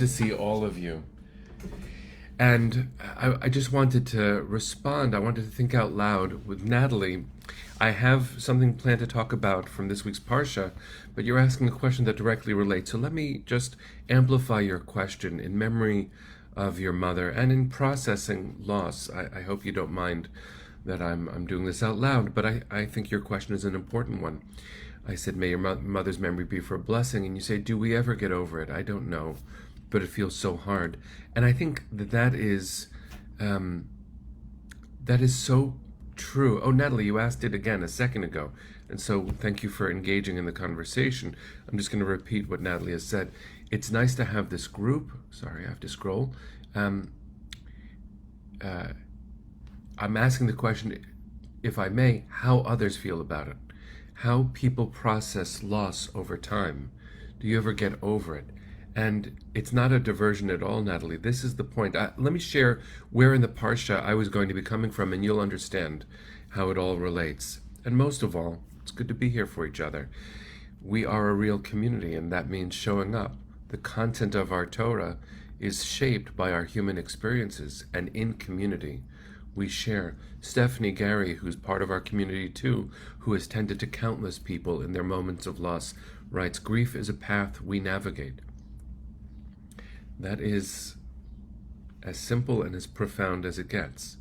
To see all of you. And I just wanted to respond. I wanted to think out loud with Natalie. I have something planned to talk about from this week's Parsha, but you're asking a question that directly relates. So let me just amplify your question in memory of your mother and in processing loss. I hope you don't mind that I'm doing this out loud, but I think your question is an important one. I said, may your mother's memory be for a blessing. And you say, do we ever get over it? I don't know, but it feels so hard. And I think that is so true. Oh, Natalie, you asked it again a second ago. And so thank you for engaging in the conversation. I'm just going to repeat what Natalie has said. It's nice to have this group. Sorry, I have to scroll. I'm asking the question, if I may, how others feel about it. How people process loss over time. Do you ever get over it? And it's not a diversion at all, Natalie. This is the point. Let me share where in the Parsha I was going to be coming from, and you'll understand how it all relates. And most of all, it's good to be here for each other. We are a real community, and that means showing up. The content of our Torah is shaped by our human experiences, and in community we share. Stephanie Gary, who's part of our community too, who has tended to countless people in their moments of loss, writes, grief is a path we navigate. That is as simple and as profound as it gets.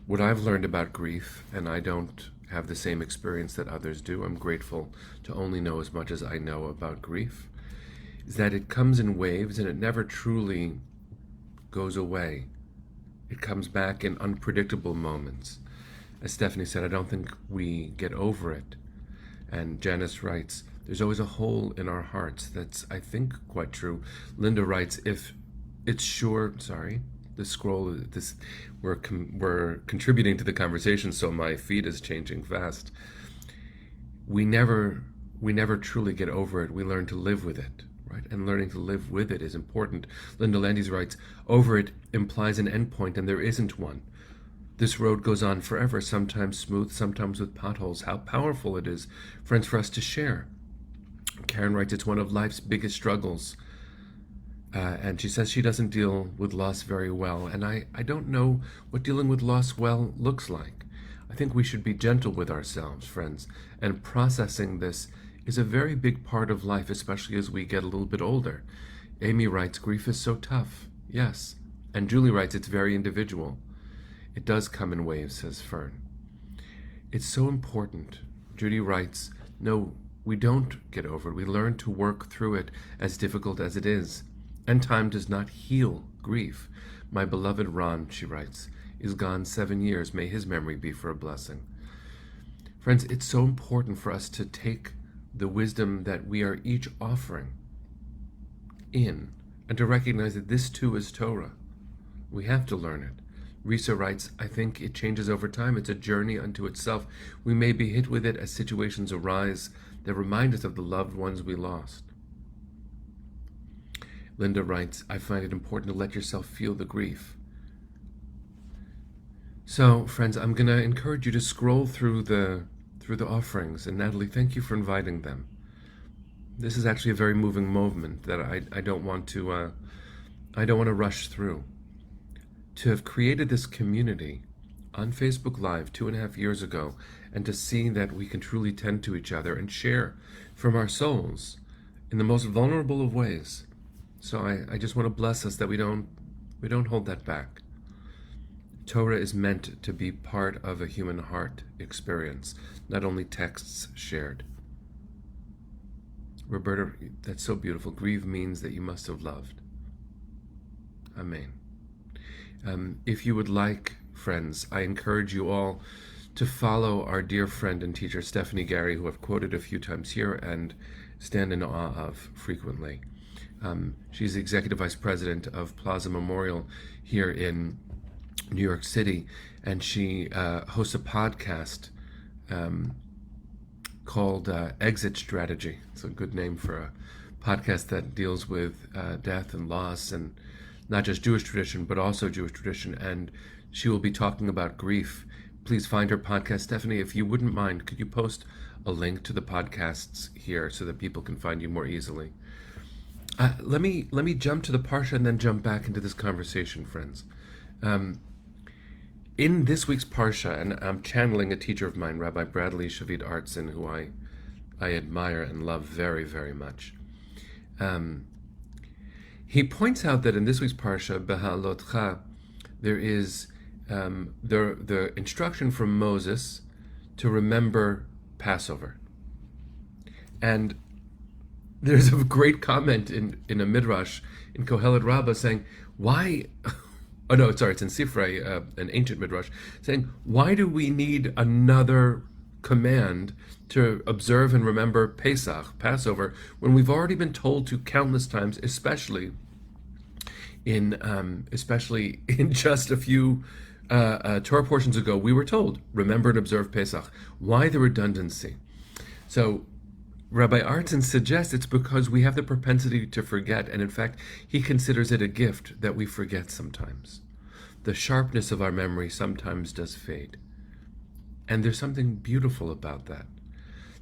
What I've learned about grief, and I don't have the same experience that others do, I'm grateful to only know as much as I know about grief, is that it comes in waves and it never truly goes away. It comes back in unpredictable moments. As Stephanie said, I don't think we get over it. And Janice writes, there's always a hole in our hearts. That's, I think, quite true. Linda writes, if it's sure, sorry, the scroll, we're contributing to the conversation, so my feed is changing fast. We never truly get over it. We learn to live with it. Right? And learning to live with it is important. Linda Landis writes, over it implies an endpoint, and there isn't one. This road goes on forever, sometimes smooth, sometimes with potholes. How powerful it is, friends, for us to share. Karen writes, it's one of life's biggest struggles. And she says she doesn't deal with loss very well. And I don't know what dealing with loss well looks like. I think we should be gentle with ourselves, friends, and processing this is a very big part of life, especially as we get a little bit older. Amy writes, grief is so tough. Yes. And Julie writes, it's very individual. It does come in waves, says Fern. It's so important. Judy writes, no, we don't get over it. We learn to work through it, as difficult as it is. And time does not heal grief. My beloved Ron, she writes, is gone 7 years. May his memory be for a blessing. Friends, it's so important for us to take the wisdom that we are each offering in, and to recognize that this too is Torah. We have to learn it. Risa writes, I think it changes over time. It's a journey unto itself. We may be hit with it as situations arise that remind us of the loved ones we lost. Linda writes, I find it important to let yourself feel the grief. So, friends, I'm going to encourage you to scroll through the offerings. And Natalie, thank you for inviting them. This is actually a very moving moment that I don't want to rush through. To have created this community on Facebook Live 2.5 years ago, and to see that we can truly tend to each other and share from our souls in the most vulnerable of ways. So I just want to bless us that we don't hold that back. Torah is meant to be part of a human heart experience, not only texts shared. Roberta, that's so beautiful. Grieve means that you must have loved. Amen. If you would like, friends, I encourage you all to follow our dear friend and teacher Stephanie Gary, who I've quoted a few times here and stand in awe of frequently. She's the executive vice president of Plaza Memorial here in New York City, and she hosts a podcast called Exit Strategy. It's a good name for a podcast that deals with death and loss, and not just Jewish tradition, but also Jewish tradition. And she will be talking about grief. Please find her podcast. Stephanie, if you wouldn't mind, could you post a link to the podcasts here so that people can find you more easily? Let me jump to the parsha and then jump back into this conversation, friends. In this week's parsha, and I'm channeling a teacher of mine, Rabbi Bradley Shavid Artson, who I admire and love very, very much. He points out that in this week's parsha, Behalotcha, there is the instruction from Moses to remember Passover. And there's a great comment in a midrash in Kohelet Rabbah saying, why? Oh no, sorry, it's in Sifrei, an ancient midrash, saying, why do we need another command to observe and remember Pesach, Passover, when we've already been told to countless times, especially in just a few Torah portions ago, we were told, remember and observe Pesach. Why the redundancy? So Rabbi Artson suggests it's because we have the propensity to forget, and in fact, he considers it a gift that we forget sometimes. The sharpness of our memory sometimes does fade. And there's something beautiful about that,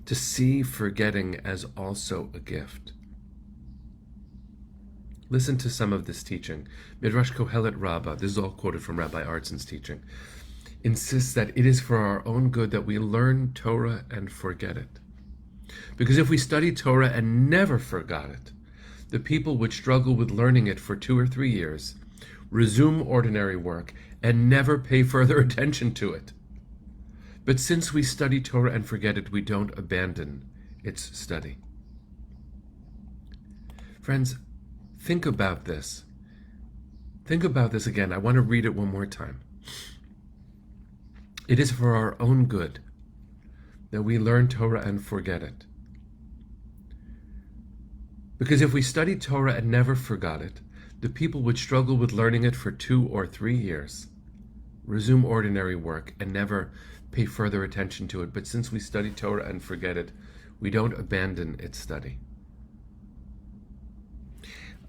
to see forgetting as also a gift. Listen to some of this teaching. Midrash Kohelet Rabbah, this is all quoted from Rabbi Artson's teaching, insists that it is for our own good that we learn Torah and forget it. Because if we study Torah and never forgot it, the people would struggle with learning it for 2 or 3 years, resume ordinary work, and never pay further attention to it. But since we study Torah and forget it, we don't abandon its study. Friends, think about this. Think about this again. I want to read it one more time. It is for our own good that we learn Torah and forget it. Because if we studied Torah and never forgot it, the people would struggle with learning it for 2 or 3 years, resume ordinary work, and never pay further attention to it. But since we study Torah and forget it, we don't abandon its study.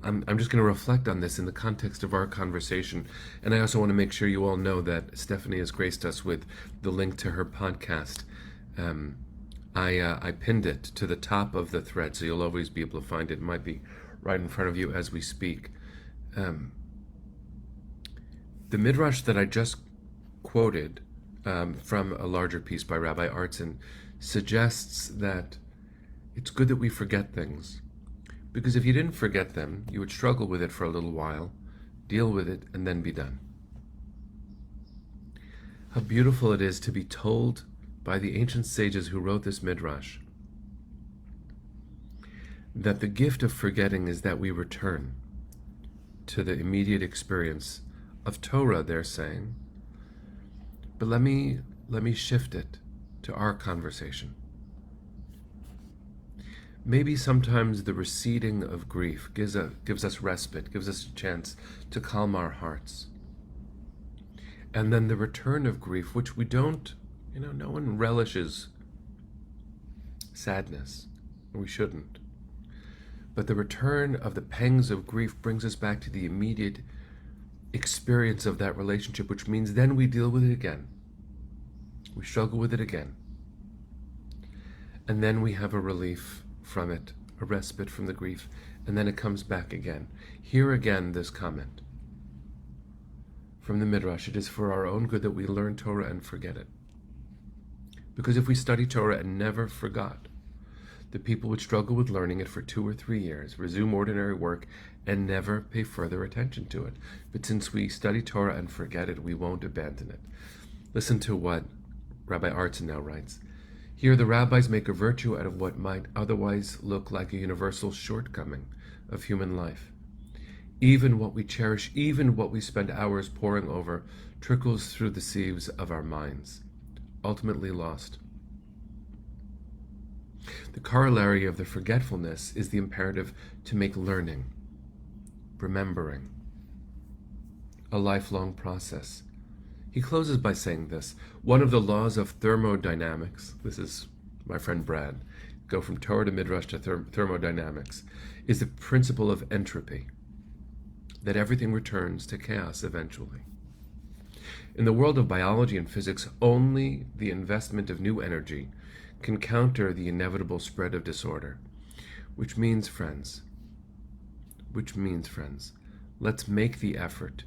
I'm just going to reflect on this in the context of our conversation. And I also want to make sure you all know that Stephanie has graced us with the link to her podcast. I pinned it to the top of the thread, so you'll always be able to find it. It might be right in front of you as we speak. The midrash that I just quoted from a larger piece by Rabbi Artson suggests that it's good that we forget things. Because if you didn't forget them, you would struggle with it for a little while, deal with it, and then be done. How beautiful it is to be told by the ancient sages who wrote this midrash that the gift of forgetting is that we return to the immediate experience of Torah, they're saying. But let me shift it to our conversation. Maybe sometimes the receding of grief gives us respite, gives us a chance to calm our hearts. And then the return of grief, which we don't, no one relishes sadness, and we shouldn't. But the return of the pangs of grief brings us back to the immediate experience of that relationship, which means then we deal with it again. We struggle with it again. And then we have a relief from it, a respite from the grief, and then it comes back again. Here again, this comment from the Midrash, it is for our own good that we learn Torah and forget it. Because if we study Torah and never forgot, the people would struggle with learning it for 2 or 3 years, resume ordinary work, and never pay further attention to it. But since we study Torah and forget it, we won't abandon it. Listen to what Rabbi Artson now writes. Here the rabbis make a virtue out of what might otherwise look like a universal shortcoming of human life. Even what we cherish, even what we spend hours poring over, trickles through the sieves of our minds, ultimately lost. The corollary of the forgetfulness is the imperative to make learning, remembering, a lifelong process. He closes by saying this: one of the laws of thermodynamics, this is my friend Brad, go from Torah to Midrash to thermodynamics, is the principle of entropy, that everything returns to chaos eventually. In the world of biology and physics, only the investment of new energy can counter the inevitable spread of disorder, which means, friends, which means, friends, let's make the effort.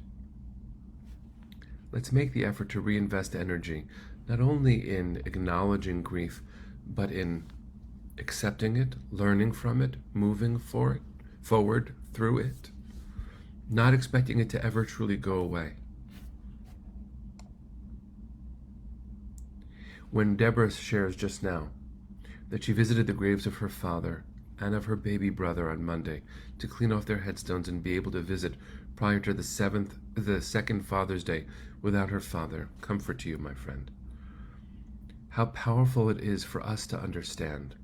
Let's make the effort to reinvest energy, not only in acknowledging grief, but in accepting it, learning from it, moving forward through it, not expecting it to ever truly go away. When Deborah shares just now that she visited the graves of her father and of her baby brother on Monday to clean off their headstones and be able to visit prior to the second Father's Day without her father, comfort to you, my friend. How powerful it is for us to understand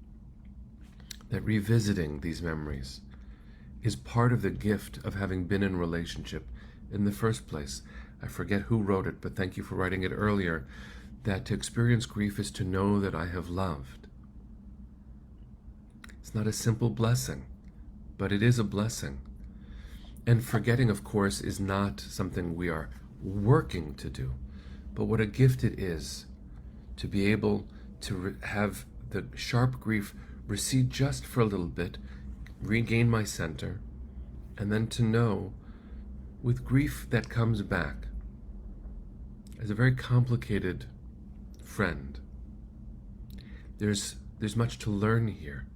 that revisiting these memories is part of the gift of having been in relationship in the first place. I forget who wrote it, but thank you for writing it earlier, that to experience grief is to know that I have loved. It's not a simple blessing, but it is a blessing. And forgetting, of course, is not something we are working to do, but what a gift it is to be able to have the sharp grief recede just for a little bit, regain my center, and then to know with grief that comes back as a very complicated friend. There's much to learn here.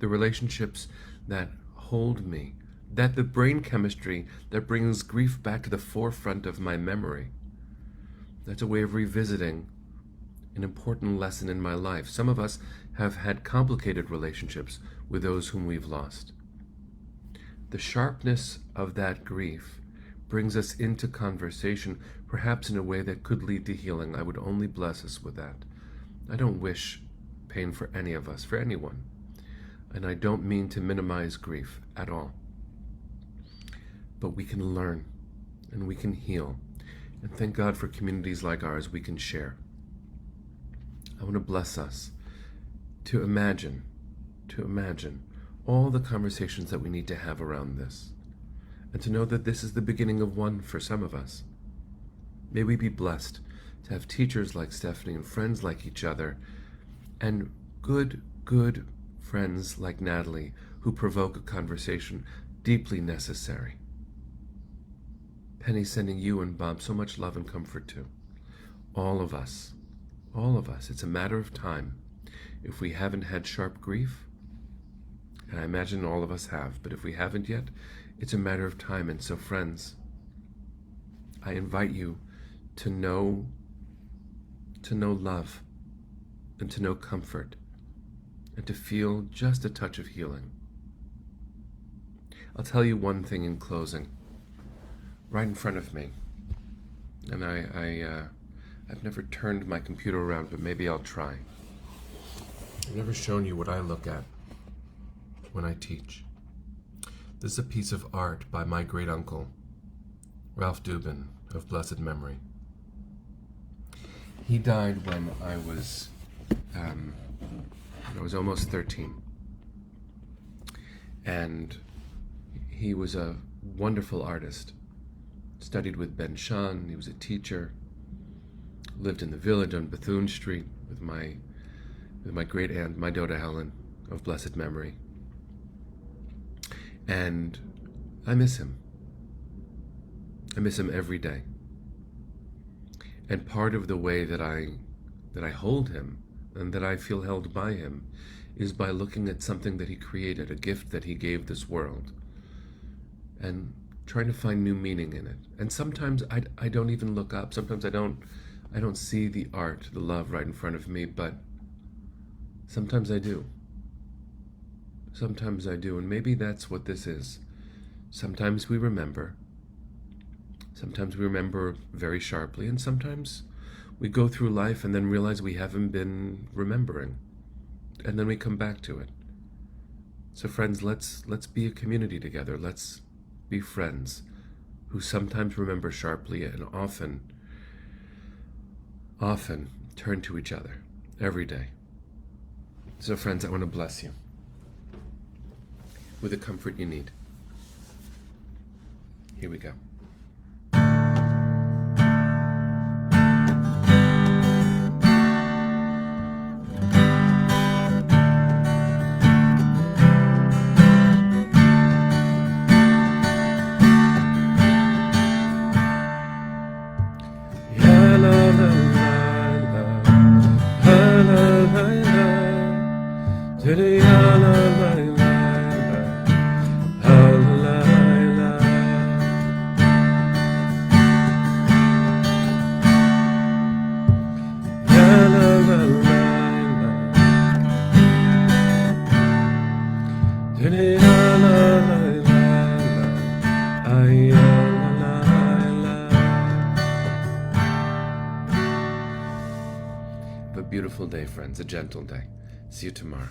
The relationships that hold me, that the brain chemistry that brings grief back to the forefront of my memory. That's a way of revisiting an important lesson in my life. Some of us have had complicated relationships with those whom we've lost. The sharpness of that grief brings us into conversation, perhaps in a way that could lead to healing. I would only bless us with that. I don't wish pain for any of us, for anyone. And I don't mean to minimize grief at all. But we can learn and we can heal. And thank God for communities like ours we can share. I want to bless us to imagine all the conversations that we need to have around this, and to know that this is the beginning of one for some of us. May we be blessed to have teachers like Stephanie and friends like each other, and good friends like Natalie who provoke a conversation deeply necessary. Penny, sending you and Bob so much love and comfort too. All of us. It's a matter of time. If we haven't had sharp grief, and I imagine all of us have, but if we haven't yet, it's a matter of time. And so, friends, I invite you to know love and to know comfort and to feel just a touch of healing. I'll tell you one thing in closing. Right in front of me, and I've never turned my computer around, but maybe I'll try. I've never shown you what I look at when I teach. This is a piece of art by my great uncle, Ralph Dubin, of blessed memory. He died when I was almost 13, and he was a wonderful artist. Studied with Ben Shahn. He was a teacher. Lived in the village on Bethune Street with my great aunt, my Doda Helen, of blessed memory. And I miss him. I miss him every day. And part of the way that I hold him and that I feel held by him is by looking at something that he created, a gift that he gave this world, and trying to find new meaning in it. And sometimes I don't even look up. Sometimes I don't see the art, the love right in front of me, but sometimes I do. Sometimes I do, and maybe that's what this is. Sometimes we remember. Sometimes we remember very sharply, and sometimes we go through life and then realize we haven't been remembering, and then we come back to it. So friends, let's be a community together. Let's be friends who sometimes remember sharply and often turn to each other every day. So friends, I want to bless you with the comfort you need. Here we go. Have a beautiful day, friends. A gentle day. See you tomorrow.